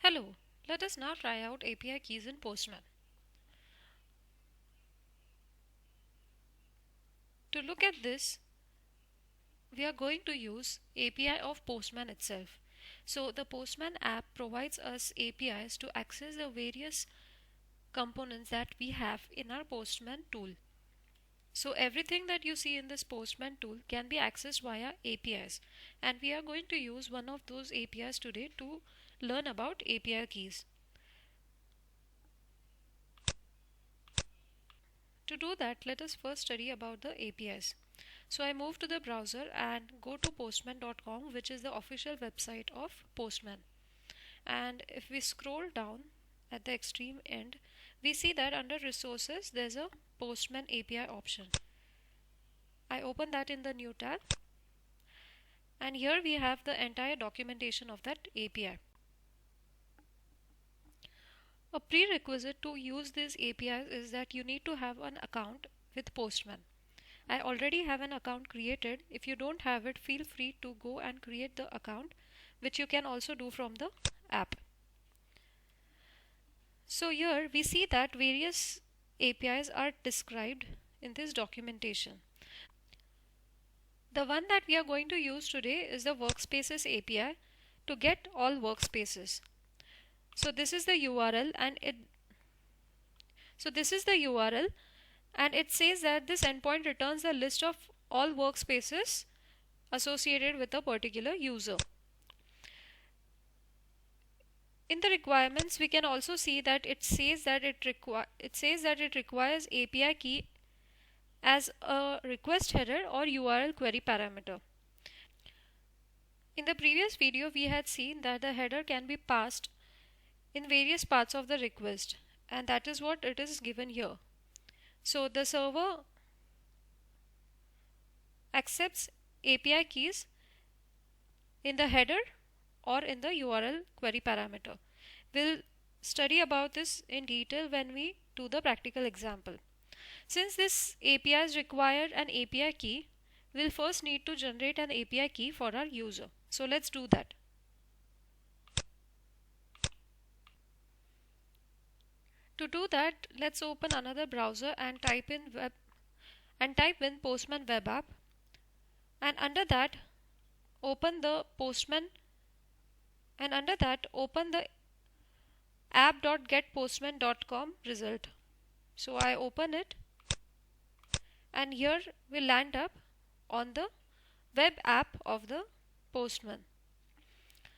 Hello, let us now try out API keys in Postman. To look at this, we are going to use API of Postman itself. So the Postman app provides us APIs to access the various components that we have in our Postman tool. So everything that you see in this Postman tool can be accessed via APIs, and we are going to use one of those APIs today to learn about API keys. To do that, let us first study about the APIs. So I move to the browser and go to postman.com, which is the official website of Postman. And if we scroll down at the extreme end, we see that under resources there's a Postman API option. I open that in the new tab, and here we have the entire documentation of that API. A prerequisite to use these APIs is that you need to have an account with Postman. I already have an account created. If you don't have it, feel free to go and create the account, which you can also do from the app. So here we see that various APIs are described in this documentation. The one that we are going to use today is the Workspaces API to get all workspaces. So this is the URL and it says that this endpoint returns a list of all workspaces associated with a particular user. In the requirements, we can also see that it says that it requires API key as a request header or URL query parameter. In the previous video, we had seen that the header can be passed in various parts of the request, and that is what it is given here. So the server accepts API keys in the header or in the URL query parameter. We'll study about this in detail when we do the practical example. Since this APIs require an API key, we'll first need to generate an API key for our user. So let's do that. To do that, let's open another browser and type in Postman web app, and under that open the app.getpostman.com result. So I open it, and here we land up on the web app of the Postman.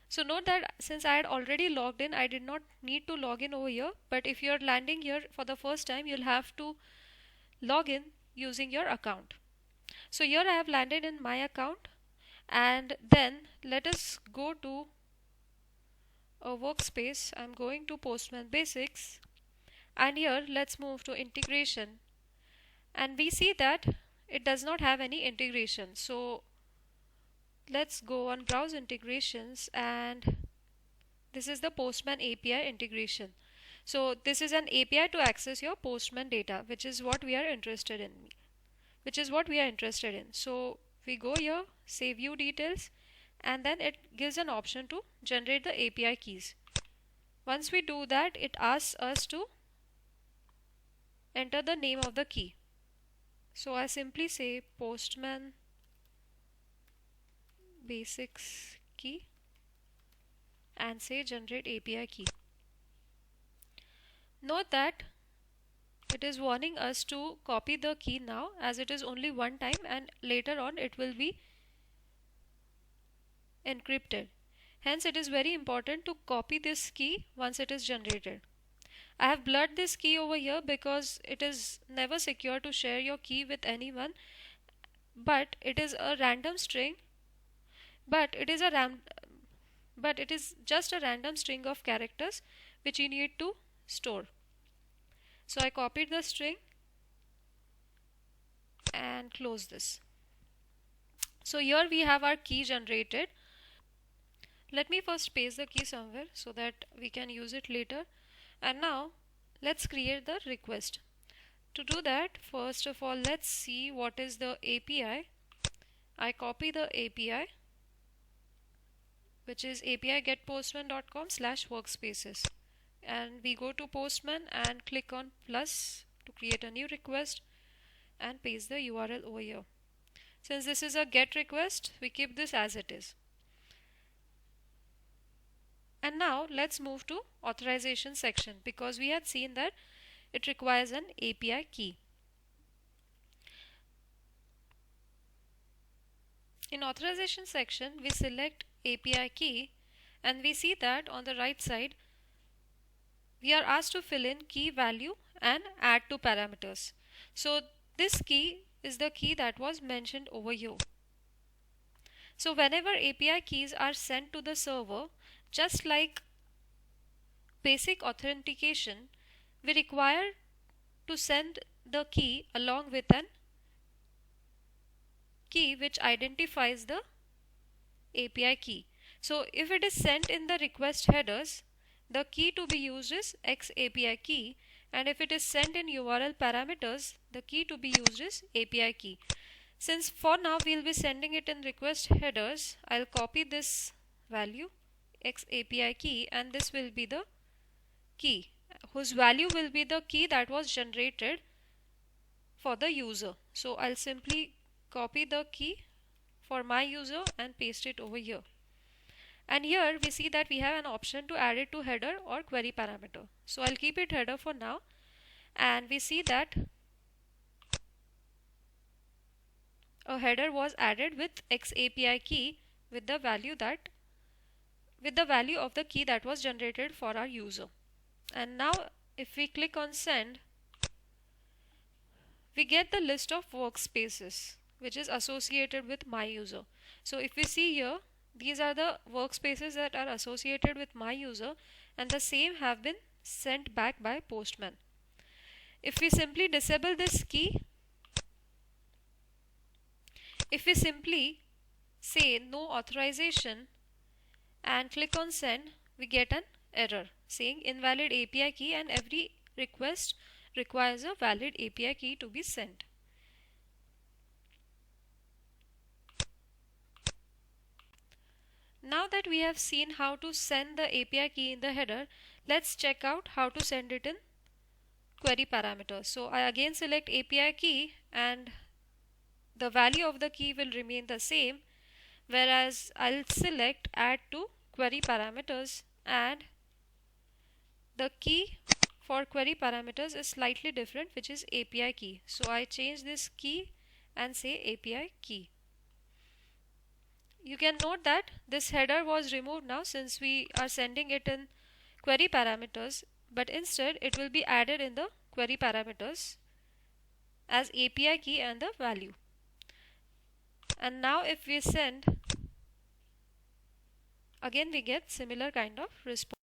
So note that since I had already logged in, I did not need to log in over here, but if you're landing here for the first time, you'll have to log in using your account. So here I have landed in my account, and then let us go to a workspace. I'm going to Postman Basics, and here let's move to integration, and we see that it does not have any integration. So let's go on browse integrations, and this is the Postman API integration. So this is an API to access your Postman data, which is what we are interested in. So we go here, say view details, and then it gives an option to generate the API keys. Once we do that, it asks us to enter the name of the key. So I simply say Postman Basics key and say generate API key. Note that it is warning us to copy the key now, as it is only one time and later on it will be encrypted. Hence it is very important to copy this key once it is generated. I have blurred this key over here because it is never secure to share your key with anyone, but it is a random string but it is just a random string of characters which you need to store. So I copied the string and close this. So here we have our key generated. Let me first paste the key somewhere so that we can use it later. And now let's create the request. To do that, first of all, let's see what is the API. I copy the API which is API getPostman.com/workspaces, and we go to Postman and click on plus to create a new request and paste the URL over here. Since this is a GET request, we keep this as it is. And now let's move to authorization section, because we had seen that it requires an API key. In authorization section, we select API key and we see that on the right side we are asked to fill in key value and add to parameters. So this key is the key that was mentioned over here. So whenever API keys are sent to the server, just like basic authentication, we require to send the key along with an key which identifies the API key. So if it is sent in the request headers, the key to be used is XAPI key, and if it is sent in URL parameters, the key to be used is API key. Since for now we will be sending it in request headers, I'll copy this value XAPI key, and this will be the key whose value will be the key that was generated for the user. So I'll simply copy the key for my user and paste it over here. And here we see that we have an option to add it to header or query parameter. So I'll keep it header for now, and we see that a header was added with XAPI key with the value of the key that was generated for our user. And now if we click on send, we get the list of workspaces which is associated with my user. So if we see here, these are the workspaces that are associated with my user, and the same have been sent back by Postman. If we simply disable this key, if we simply say no authorization and click on send, we get an error saying invalid API key, and every request requires a valid API key to be sent. Now that we have seen how to send the API key in the header, let's check out how to send it in query parameters. So I again select API key, and the value of the key will remain the same, whereas I'll select add to query parameters, and the key for query parameters is slightly different, which is API key. So I change this key and say API key. You can note that this header was removed now since we are sending it in query parameters, but instead it will be added in the query parameters as API key and the value. And now if we send, again we get similar kind of response.